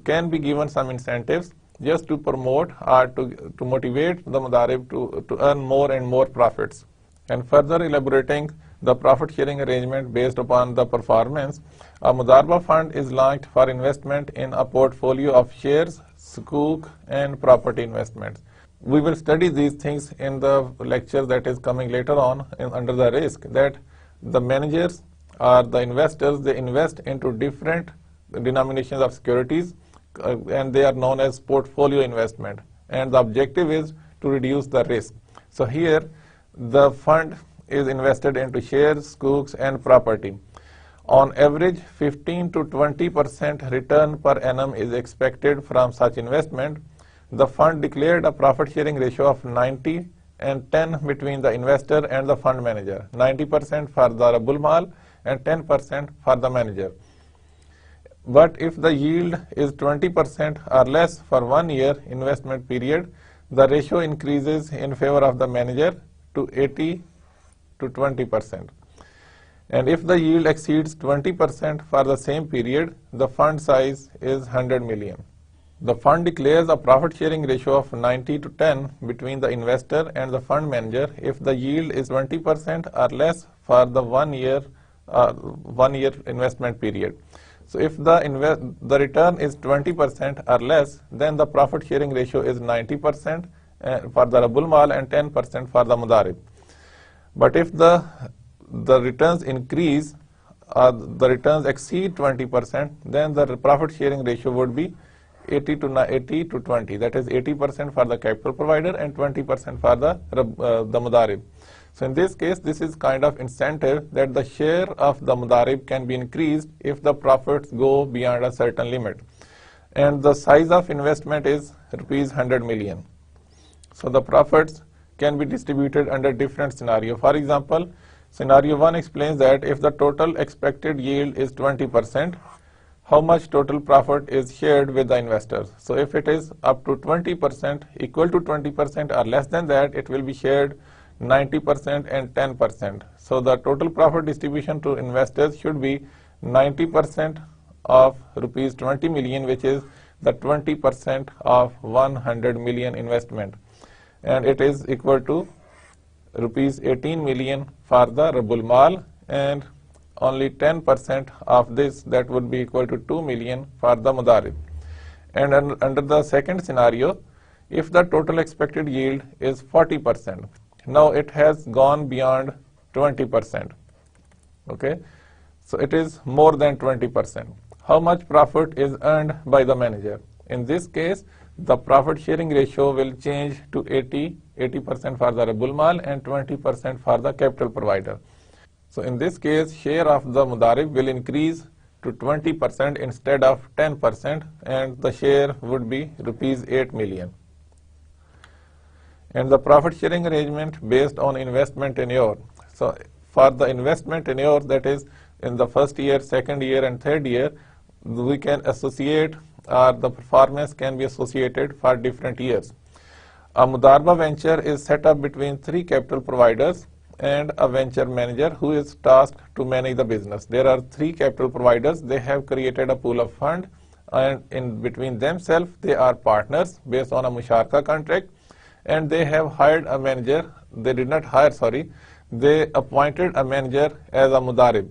can be given some incentives just to promote or to motivate the Mudarib to earn more and more profits. And further elaborating the profit sharing arrangement based upon the performance, a Mudarabah fund is launched for investment in a portfolio of shares, sukuk, and property investments. We will study these things in the lecture that is coming later on under the risk, that the managers or the investors, they invest into different denominations of securities and they are known as portfolio investment, and the objective is to reduce the risk. So here the fund is invested into shares, sukuk, and property. On average, 15 to 20% return per annum is expected from such investment. The fund declared a profit sharing ratio of 90 and 10 between the investor and the fund manager, 90% for the Rabbul Mal and 10% for the manager. But if the yield is 20% or less for 1 year investment period, the ratio increases in favor of the manager to 80 to 20%. And if the yield exceeds 20% for the same period, the fund size is 100 million. The fund declares a profit sharing ratio of 90 to 10 between the investor and the fund manager if the yield is 20% or less for the 1 year investment period. So if the return is 20% or less, then the profit sharing ratio is 90% for the Rabbul Mal and 10% for the Mudarib. But if the returns increase, the returns exceed 20%, then the profit sharing ratio would be 80 to 20. That is 80% for the capital provider and 20% for the Mudarib. So in this case, this is kind of incentive that the share of the Mudarib can be increased if the profits go beyond a certain limit. And the size of investment is rupees 100 million. So the profits can be distributed under different scenario. For example, scenario 1 explains that if the total expected yield is 20%, how much total profit is shared with the investors. So if it is up to 20%, equal to 20% or less than that, it will be shared 90% and 10%. So the total profit distribution to investors should be 90% of rupees 20 million, which is the 20% of 100 million investment. And it is equal to rupees 18 million for the Rabbul Mal, and only 10% of this, that would be equal to 2 million for the Mudarib. And under the second scenario, if the total expected yield is 40%, now it has gone beyond 20%. Okay, so it is more than 20%. How much profit is earned by the manager? In this case, the profit sharing ratio will change to 80% for the Rabbul Mal and 20% for the capital provider. So in this case, share of the Mudarib will increase to 20% instead of 10%, and the share would be rupees 8 million. And the profit sharing arrangement based on investment tenure. So for the investment tenure, that is in the first year, second year, and third year, we can associate, or the performance can be associated for different years. A Mudarabah venture is set up between 3 capital providers and a venture manager who is tasked to manage the business. There are 3 capital providers. They have created a pool of fund, and in between themselves they are partners based on a musharaka contract, and they have hired a manager. They did not hire, they appointed a manager as a Mudarib.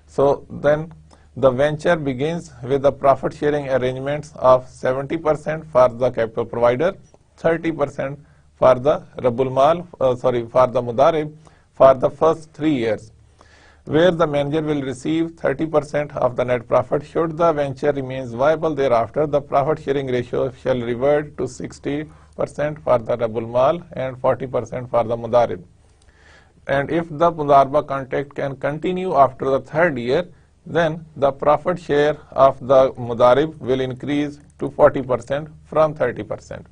So then the venture begins with the profit sharing arrangements of 70% for the capital provider, 30% for the Rabbul Mal, for the Mudarib for the first 3 years, where the manager will receive 30% of the net profit. Should the venture remains viable thereafter, the profit sharing ratio shall revert to 60% for the Rabbul Mal and 40% for the Mudarib. And if the Mudaraba contract can continue after the 3rd year, then the profit share of the Mudarib will increase to 40% from 30%.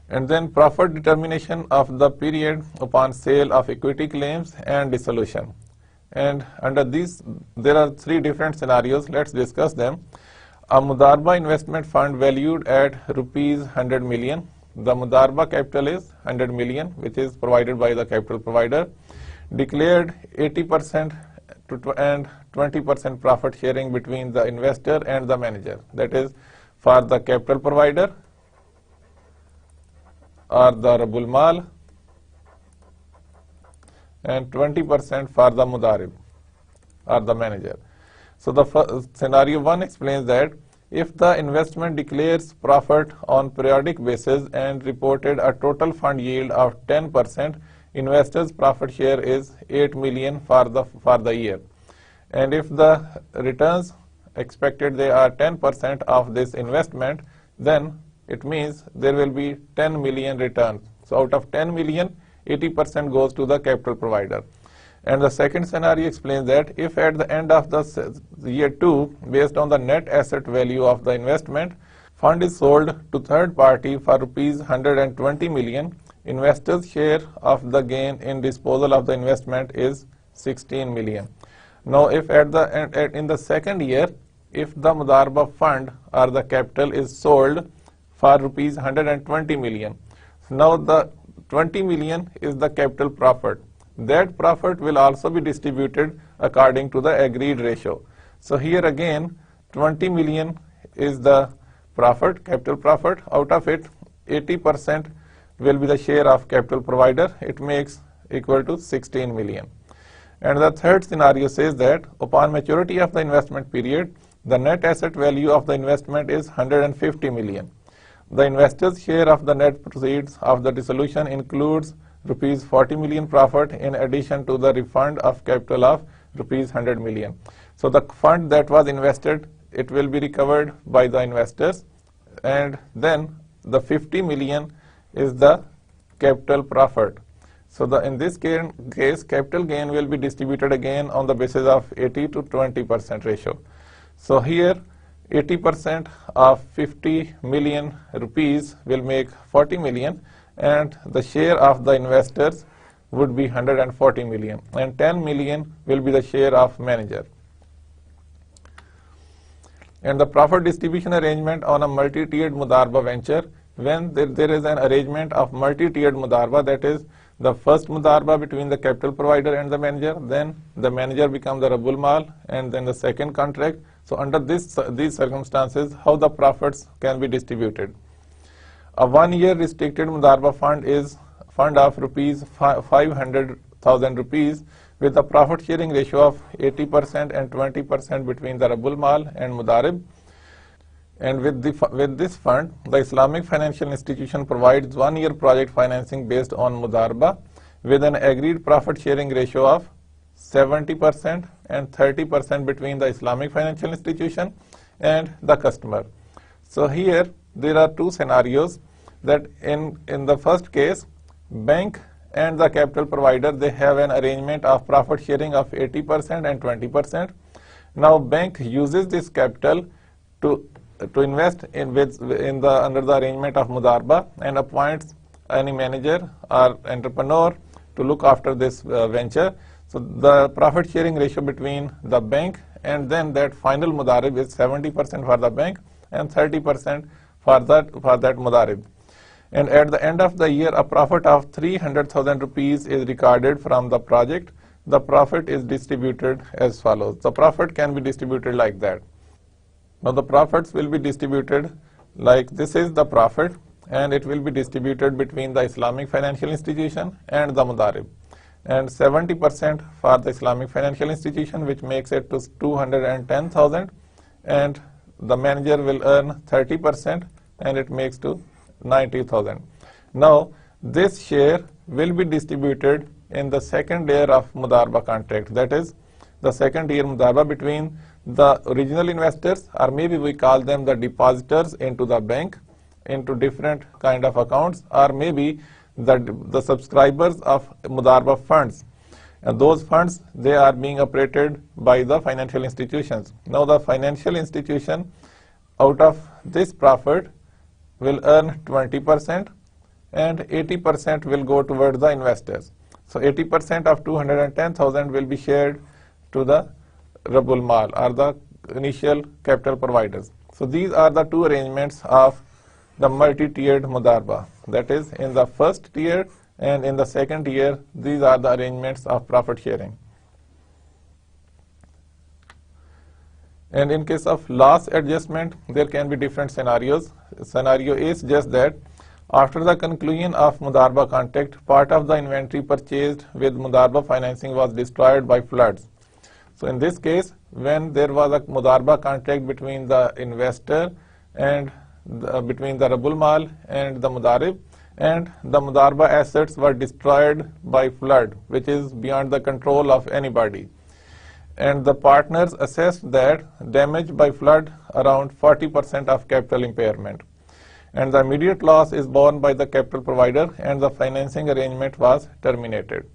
And then profit determination of the period upon sale of equity claims and dissolution. And under these, there are 3 different scenarios. Let's discuss them. A Mudaraba investment fund valued at rupees 100 million. The Mudaraba capital is 100 million, which is provided by the capital provider. Declared 80% and 20% profit sharing between the investor and the manager. That is for the capital provider or the Rabbul Mal, and 20% for the Mudarib or the manager. So the scenario 1 explains that if the investment declares profit on periodic basis and reported a total fund yield of 10%, investors' profit share is 8 million for the year. And if the returns expected they are 10% of this investment, then it means there will be 10 million returns. So out of 10 million, 80% goes to the capital provider. And the second scenario explains that if at the end of the year 2, based on the net asset value of the investment, fund is sold to third party for rupees 120 million, investors' share of the gain in disposal of the investment is 16 million. Now, if in the 2nd year, if the Mudaraba fund or the capital is sold for rupees 120 million, now the 20 million is the capital profit. That profit will also be distributed according to the agreed ratio. So here again 20 million is the profit, capital profit. Out of it, 80% will be the share of capital provider. It makes equal to 16 million. And the third scenario says that upon maturity of the investment period, the net asset value of the investment is 150 million. The investor's share of the net proceeds of the dissolution includes rupees 40 million profit in addition to the refund of capital of rupees 100 million. So the fund that was invested, it will be recovered by the investors, and then the 50 million is the capital profit. So in this case, capital gain will be distributed again on the basis of 80 to 20% ratio. So here 80% of 50 million rupees will make 40 million, and the share of the investors would be 140 million, and 10 million will be the share of manager. And the profit distribution arrangement on a multi-tiered Mudaraba venture, when there is an arrangement of multi-tiered Mudaraba, that is the first Mudaraba between the capital provider and the manager, then the manager becomes the Rabbul Mal, and then the second contract. So under these circumstances, how the profits can be distributed? A 1-year restricted Mudaraba fund is fund of rupees 500,000 rupees with a profit sharing ratio of 80% and 20% between the Rabbul Mal and Mudarib. And with this fund, the Islamic financial institution provides 1-year project financing based on Mudaraba with an agreed profit sharing ratio of 70% and 30% between the Islamic financial institution and the customer. So here there are 2 scenarios, that in the first case, bank and the capital provider, they have an arrangement of profit sharing of 80% and 20%. Now bank uses this capital to invest under the arrangement of Mudaraba and appoints any manager or entrepreneur to look after this venture. So the profit sharing ratio between the bank and then that final Mudarib is 70% for the bank and 30% for that Mudarib. And at the end of the year, a profit of 300,000 rupees is recorded from the project. The profit is distributed as follows. The profit can be distributed like that. Now the profits will be distributed like this is the profit, and it will be distributed between the Islamic financial institution and the Mudarib. And 70% for the Islamic financial institution, which makes it to 210,000, and the manager will earn 30%, and it makes to 90,000. Now, this share will be distributed in the second year of Mudarabah contract, that is the second year Mudarabah between the original investors, or maybe we call them the depositors into the bank, into different kind of accounts, or maybe the subscribers of Mudarabah funds. And those funds, they are being operated by the financial institutions. Now the financial institution, out of this profit, will earn 20%, and 80% will go towards the investors. So 80% of 210,000 will be shared to the Rabul Mal, or the initial capital providers. So these are the two arrangements of the multi-tiered Mudarabah. That is, in the first tier and in the second tier, these are the arrangements of profit sharing. And in case of loss adjustment, there can be different scenarios. Scenario A is just that after the conclusion of Mudarabah contract, part of the inventory purchased with Mudarabah financing was destroyed by floods. So in this case, when there was a Mudarabah contract between the investor and between the Rabul Mal and the Mudarib, and the Mudarabah assets were destroyed by flood, which is beyond the control of anybody. And the partners assessed that damage by flood around 40% of capital impairment. And the immediate loss is borne by the capital provider, and the financing arrangement was terminated.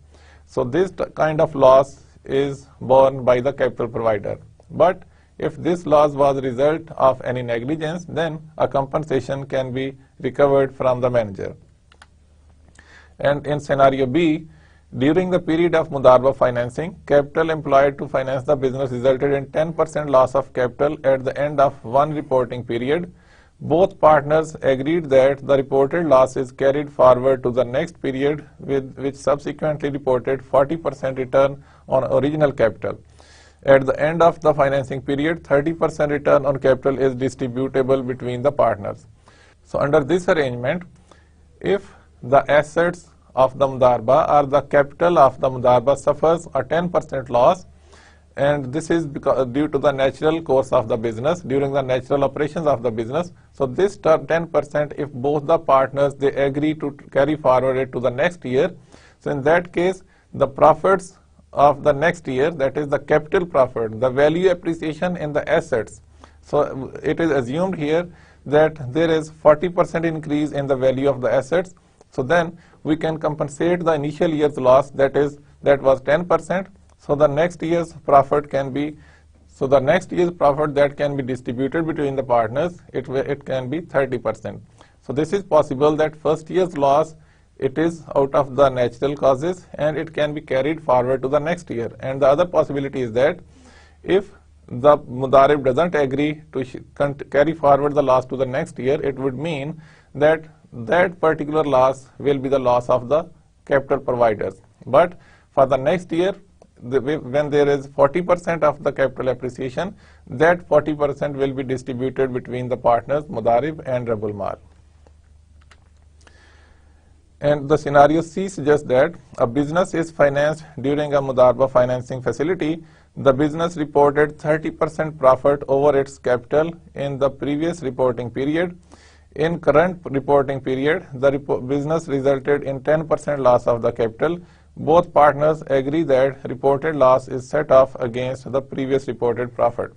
So this kind of loss is borne by the capital provider. But if this loss was a result of any negligence, then a compensation can be recovered from the manager. And in scenario B, during the period of Mudarabah financing, capital employed to finance the business resulted in 10% loss of capital at the end of one reporting period. Both partners agreed that the reported loss is carried forward to the next period, which subsequently reported 40% return on original capital. At the end of the financing period, 30% return on capital is distributable between the partners. So under this arrangement, if the assets of the Mudarabah or the capital of the Mudarabah suffers a 10% loss, and this is due to the natural course of the business, during the natural operations of the business. So this 10%, if both the partners, they agree to carry forward it to the next year, so in that case, the profits of the next year, that is the capital profit, the value appreciation in the assets. So it is assumed here that there is 40% increase in the value of the assets. So then we can compensate the initial year's loss, that was 10%. So the next year's profit can be, that can be distributed between the partners, it can be 30%. So this is possible that first year's loss, it is out of the natural causes, and it can be carried forward to the next year. And the other possibility is that if the Mudarib doesn't agree to carry forward the loss to the next year, it would mean that that particular loss will be the loss of the capital providers. But for the next year, when there is 40% of the capital appreciation, that 40% will be distributed between the partners, Mudarib and Rabul Mal. And the scenario C suggests that a business is financed during a Mudarabah financing facility. The business reported 30% profit over its capital in the previous reporting period. In current reporting period, the business resulted in 10% loss of the capital. Both partners agree that reported loss is set off against the previous reported profit.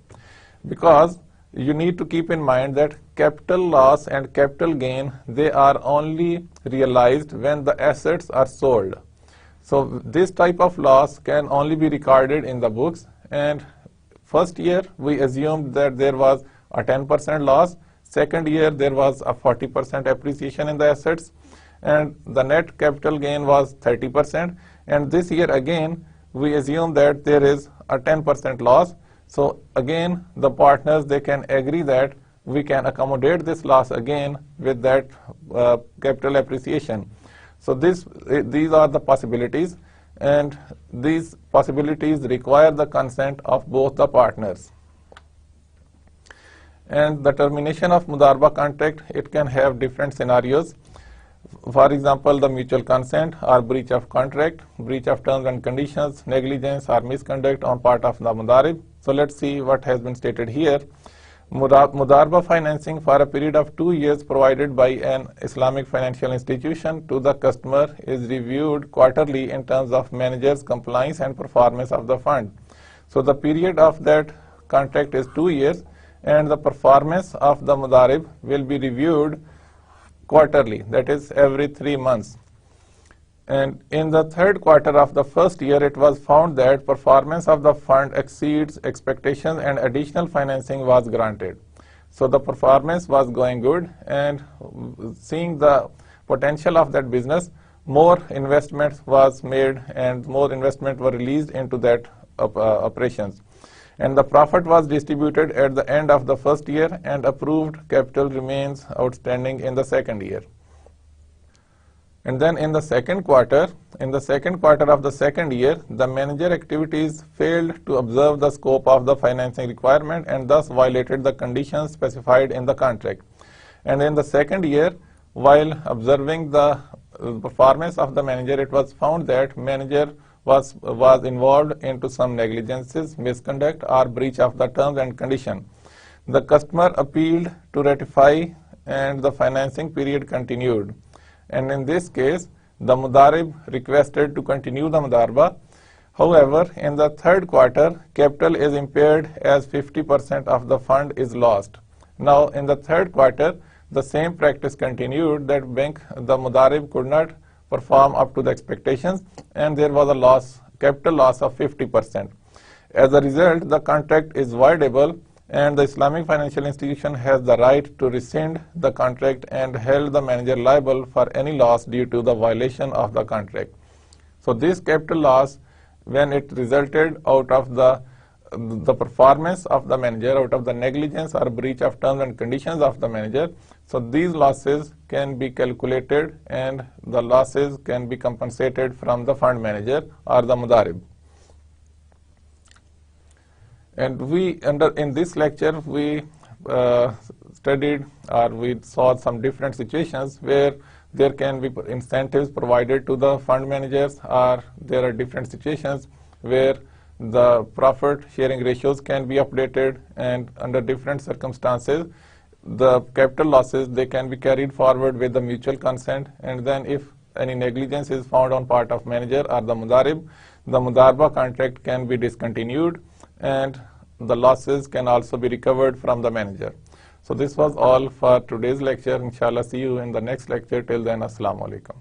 Because you need to keep in mind that capital loss and capital gain, they are only realized when the assets are sold. So this type of loss can only be recorded in the books, and first year we assumed that there was a 10% loss, second year there was a 40% appreciation in the assets, and the net capital gain was 30%, and this year again we assume that there is a 10% loss. So again, the partners, they can agree that we can accommodate this loss again with that capital appreciation. So these are the possibilities, and these possibilities require the consent of both the partners. And the termination of Mudaraba contract, it can have different scenarios. For example, the mutual consent or breach of contract, breach of terms and conditions, negligence or misconduct on part of the Mudarib. So let's see what has been stated here. Mudaraba financing for a period of 2 years provided by an Islamic financial institution to the customer is reviewed quarterly in terms of manager's compliance and performance of the fund. So the period of that contract is 2 years, and the performance of the Mudarib will be reviewed quarterly, that is every 3 months. And in the third quarter of the first year, it was found that performance of the fund exceeds expectations and additional financing was granted. So the performance was going good, and seeing the potential of that business, more investment was made and more investment were released into that operations. And the profit was distributed at the end of the first year, and approved capital remains outstanding in the second year. And then in the second quarter of the second year, the manager activities failed to observe the scope of the financing requirement and thus violated the conditions specified in the contract. And in the second year, while observing the performance of the manager, it was found that manager was involved into some negligences, misconduct or breach of the terms and condition. The customer appealed to ratify and the financing period continued. And in this case, the Mudarib requested to continue the Mudaraba. However, in the third quarter, capital is impaired as 50% of the fund is lost. Now, in the third quarter, the same practice continued, that the Mudarib could not perform up to the expectations, and there was a capital loss of 50%. As a result, the contract is voidable, and the Islamic financial institution has the right to rescind the contract and held the manager liable for any loss due to the violation of the contract. So this capital loss, when it resulted out of the performance of the manager, out of the negligence or breach of terms and conditions of the manager, so these losses can be calculated and the losses can be compensated from the fund manager or the Mudarib. And in this lecture, we studied or we saw some different situations where there can be incentives provided to the fund managers, or there are different situations where the profit sharing ratios can be updated, and under different circumstances, the capital losses, they can be carried forward with the mutual consent, and then if any negligence is found on part of manager or the Mudarib, the Mudaraba contract can be discontinued, and the losses can also be recovered from the manager. So this was all for today's lecture. Inshallah, see you in the next lecture. Till then, Assalamu alaikum.